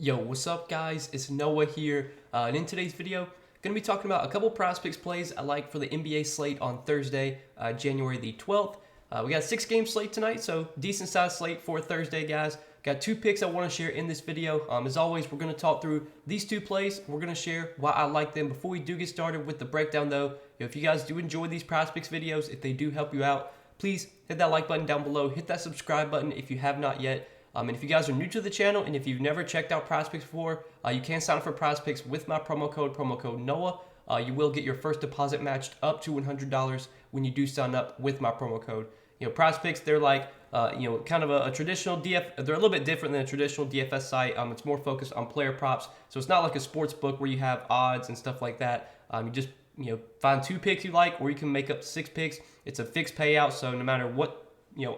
Yo, what's up guys? It's Noah here, and in today's video, going to be talking about a couple Prizepicks plays I like for the NBA slate on Thursday, January the 12th. We got a 6-game slate tonight, so decent sized slate for Thursday, guys. Got 2 picks I want to share in this video. As always, we're going to talk through these 2 plays. We're going to share why I like them. Before we do get started with the breakdown though, if you guys do enjoy these Prizepicks videos, if they do help you out, please hit that like button down below, hit that subscribe button if you have not yet. And if you guys are new to the channel and if you've never checked out Prizepicks before, you can sign up for Prizepicks with my promo code Noah. You will get your first deposit matched up to $100 when you do sign up with my promo code. Prizepicks, they're like, kind of a traditional DF. They're a little bit different than a traditional DFS site. It's more focused on player props, so it's not like a sports book where you have odds and stuff like that. You just find 2 picks you like, or you can make up 6 picks. It's a fixed payout, so no matter what,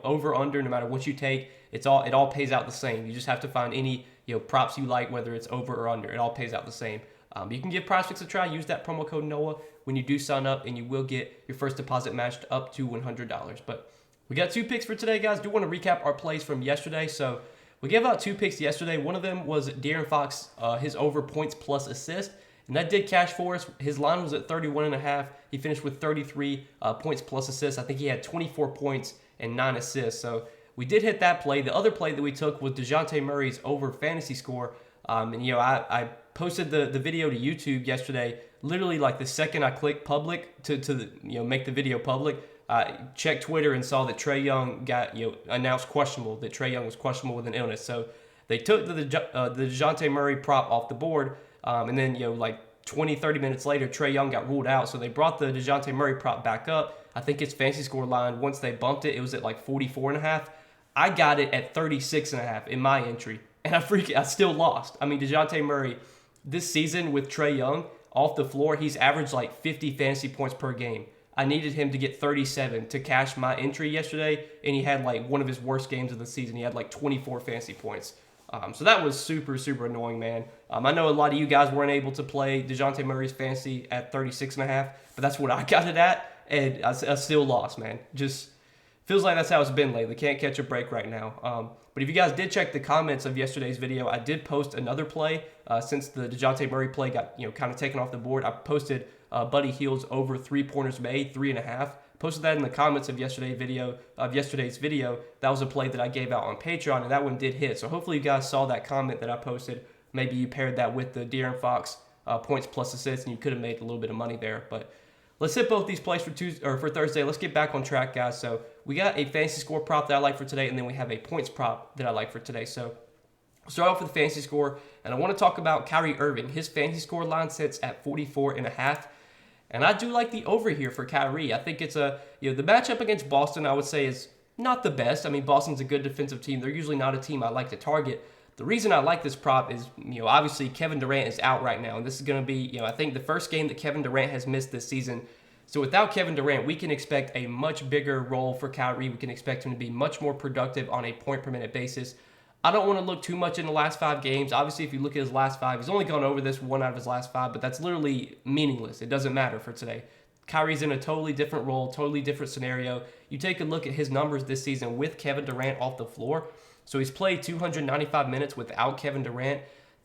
over under, no matter what you take, it all pays out the same. You just have to find any props you like, whether it's over or under. It all pays out the same. You can give Prizepicks a try. Use that promo code Noah when you do sign up, and you will get your first deposit matched up to $100. But we got 2 picks for today, guys. Do want to recap our plays from yesterday. So we gave out 2 picks yesterday. One of them was De'Aaron Fox, his over points plus assist, and that did cash for us. His line was at 31.5. He finished with 33 points plus assists. I think he had 24 points and 9 assists. So we did hit that play. The other play that we took was DeJounte Murray's over fantasy score. I posted the video to YouTube yesterday. Literally, like the second I clicked public to make the video public, I checked Twitter and saw that Trae Young got announced questionable. That Trae Young was questionable with an illness. So they took the DeJounte Murray prop off the board, and then like 20-30 minutes later, Trae Young got ruled out. So they brought the DeJounte Murray prop back up. I think his fantasy score line, once they bumped it, it was at like 44.5. I got it at 36.5 in my entry, and I still lost. I mean, DeJounte Murray this season with Trae Young off the floor, he's averaged like 50 fantasy points per game. I needed him to get 37 to cash my entry yesterday, and he had like one of his worst games of the season. He had like 24 fantasy points. So that was super, super annoying, man. I know a lot of you guys weren't able to play DeJounte Murray's fantasy at 36.5, but that's what I got it at, and I still lost, man. Just feels like that's how it's been lately. Can't catch a break right now. But if you guys did check the comments of yesterday's video, I did post another play since the DeJounte Murray play got kind of taken off the board. I posted Buddy Hield's over 3-pointers made, 3.5. Posted that in the comments of yesterday's video. That was a play that I gave out on Patreon, and that one did hit. So hopefully you guys saw that comment that I posted. Maybe you paired that with the De'Aaron Fox points plus assists, and you could have made a little bit of money there. But let's hit both these plays for Thursday. Let's get back on track, guys. So we got a fantasy score prop that I like for today, and then we have a points prop that I like for today. So we'll start off with the fantasy score, and I want to talk about Kyrie Irving. His fantasy score line sits at 44.5. And I do like the over here for Kyrie. I think it's the matchup against Boston, I would say, is not the best. I mean, Boston's a good defensive team. They're usually not a team I like to target. The reason I like this prop is, obviously Kevin Durant is out right now. And this is going to be, I think the first game that Kevin Durant has missed this season. So without Kevin Durant, we can expect a much bigger role for Kyrie. We can expect him to be much more productive on a point-per-minute basis. I don't want to look too much in the last 5 games. Obviously, if you look at his last 5, he's only gone over this 1 out of his last 5, but that's literally meaningless. It doesn't matter for today. Kyrie's in a totally different role, totally different scenario. You take a look at his numbers this season with Kevin Durant off the floor. So he's played 295 minutes without Kevin Durant,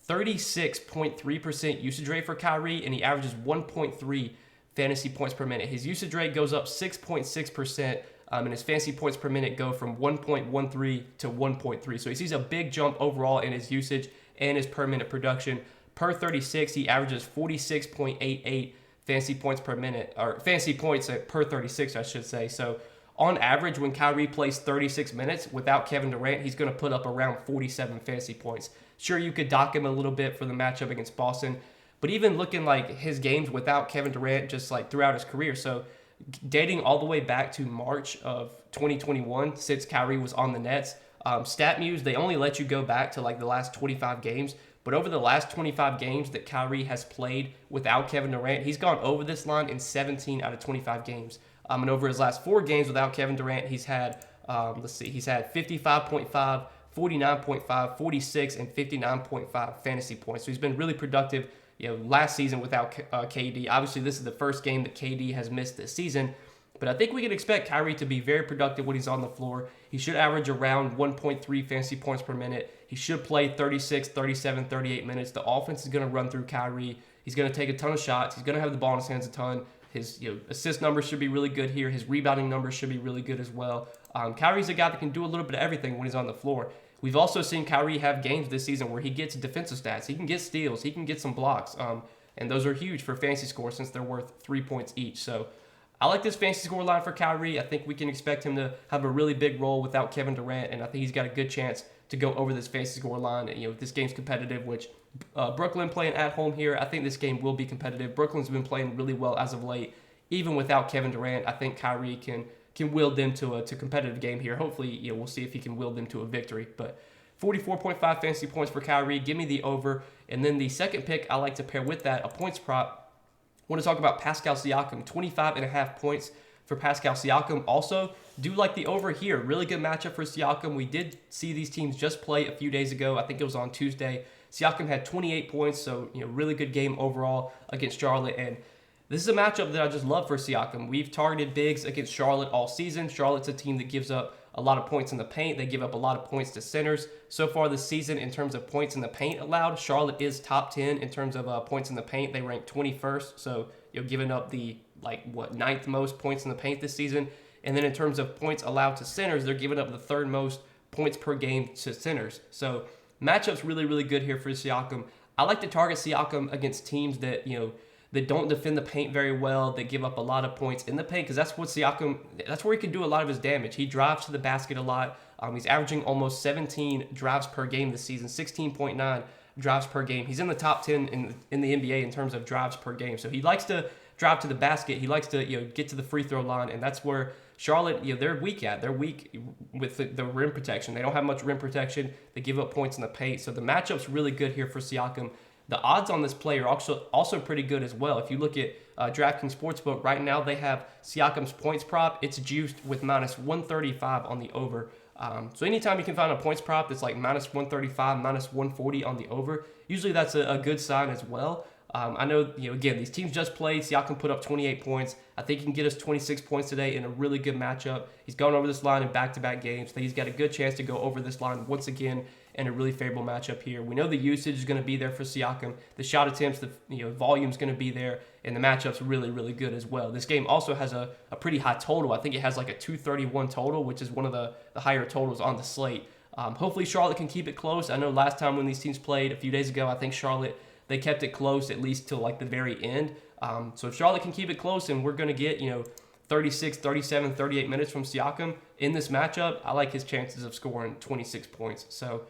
36.3% usage rate for Kyrie, and he averages 1.3 fantasy points per minute. His usage rate goes up 6.6%. And his fantasy points per minute go from 1.13 to 1.3. So he sees a big jump overall in his usage and his per minute production. Per 36, he averages 46.88 fantasy points per minute, or fantasy points per 36, I should say. So on average, when Kyrie plays 36 minutes without Kevin Durant, he's going to put up around 47 fantasy points. Sure, you could dock him a little bit for the matchup against Boston, but even looking like his games without Kevin Durant, just like throughout his career, so dating all the way back to March of 2021, since Kyrie was on the Nets, StatMuse, they only let you go back to like the last 25 games. But over the last 25 games that Kyrie has played without Kevin Durant, he's gone over this line in 17 out of 25 games. And over his last 4 games without Kevin Durant, he's had, he's had 55.5, 49.5, 46, and 59.5 fantasy points. So he's been really productive. Last season without KD. Obviously, this is the first game that KD has missed this season. But I think we can expect Kyrie to be very productive when he's on the floor. He should average around 1.3 fantasy points per minute. He should play 36, 37, 38 minutes. The offense is going to run through Kyrie. He's going to take a ton of shots. He's going to have the ball in his hands a ton. His assist numbers should be really good here. His rebounding numbers should be really good as well. Kyrie's a guy that can do a little bit of everything when he's on the floor. We've also seen Kyrie have games this season where he gets defensive stats. He can get steals. He can get some blocks. And those are huge for fantasy scores since they're worth 3 points each. So I like this fantasy score line for Kyrie. I think we can expect him to have a really big role without Kevin Durant, and I think he's got a good chance to go over this fantasy score line. This game's competitive, which Brooklyn playing at home here, I think this game will be competitive. Brooklyn's been playing really well as of late. Even without Kevin Durant, I think Kyrie can wield them to a competitive game here. Hopefully, we'll see if he can wield them to a victory. But 44.5 fantasy points for Kyrie. Give me the over. And then the second pick I like to pair with that, a points prop. I want to talk about Pascal Siakam, 25.5 points for Pascal Siakam. Also, do like the over here. Really good matchup for Siakam. We did see these teams just play a few days ago. I think it was on Tuesday. Siakam had 28 points, so really good game overall against Charlotte. And this is a matchup that I just love for Siakam. We've targeted bigs against Charlotte all season. Charlotte's a team that gives up a lot of points in the paint. They give up a lot of points to centers. So far this season, in terms of points in the paint allowed, Charlotte is top 10 in terms of points in the paint. They rank 21st, so giving up the ninth most points in the paint this season. And then in terms of points allowed to centers, they're giving up the third most points per game to centers. So matchup's really, really good here for Siakam. I like to target Siakam against teams that that don't defend the paint very well, that give up a lot of points in the paint, because that's what Siakam, that's where he can do a lot of his damage. He drives to the basket a lot. He's averaging almost 17 drives per game this season, 16.9 drives per game. He's in the top 10 in the NBA in terms of drives per game. So he likes to drive to the basket. He likes to get to the free throw line, and that's where Charlotte, they're weak at. They're weak with the rim protection. They don't have much rim protection. They give up points in the paint. So the matchup's really good here for Siakam. The odds on this play are also pretty good as well. If you look at DraftKings Sportsbook, right now they have Siakam's points prop. It's juiced with minus 135 on the over. So anytime you can find a points prop that's like minus 135, minus 140 on the over, usually that's a good sign as well. I know, again, these teams just played. Siakam put up 28 points. I think he can get us 26 points today in a really good matchup. He's gone over this line in back-to-back games. So he's got a good chance to go over this line once again in a really favorable matchup here. We know the usage is going to be there for Siakam. The shot attempts, the volume is going to be there, and the matchup's really, really good as well. This game also has a pretty high total. I think it has like a 231 total, which is one of the higher totals on the slate. Hopefully Charlotte can keep it close. I know last time when these teams played a few days ago, I think Charlotte, they kept it close at least till like the very end. So if Charlotte can keep it close and we're going to get, 36, 37, 38 minutes from Siakam in this matchup, I like his chances of scoring 26 points. So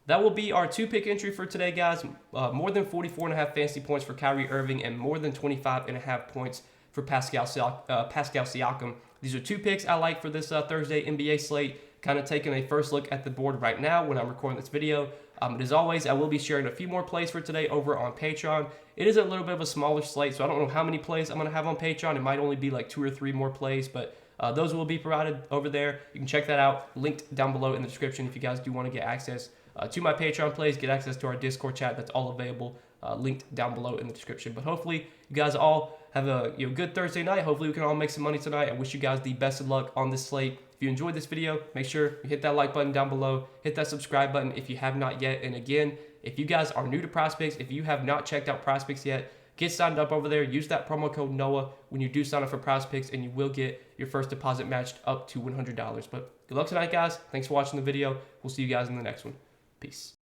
that will be our 2-pick entry for today, guys. More than 44.5 fantasy points for Kyrie Irving and more than 25.5 points for Pascal Siakam. These are 2 picks I like for this Thursday NBA slate. Kind of taking a first look at the board right now when I'm recording this video. But as always, I will be sharing a few more plays for today over on Patreon. It is a little bit of a smaller slate, so I don't know how many plays I'm going to have on Patreon. It might only be like 2 or 3 more plays, but those will be provided over there. You can check that out, linked down below in the description if you guys do want to get access to my Patreon plays, get access to our Discord chat. That's all available, linked down below in the description. But hopefully you guys all have a good Thursday night. Hopefully we can all make some money tonight. I wish you guys the best of luck on this slate. If you enjoyed this video, make sure you hit that like button down below, hit that subscribe button if you have not yet. And again, if you guys are new to Prizepicks, if you have not checked out Prizepicks yet, get signed up over there. Use that promo code NOAH when you do sign up for Prizepicks, and you will get your first deposit matched up to $100. But good luck tonight, guys. Thanks for watching the video. We'll see you guys in the next one. Peace.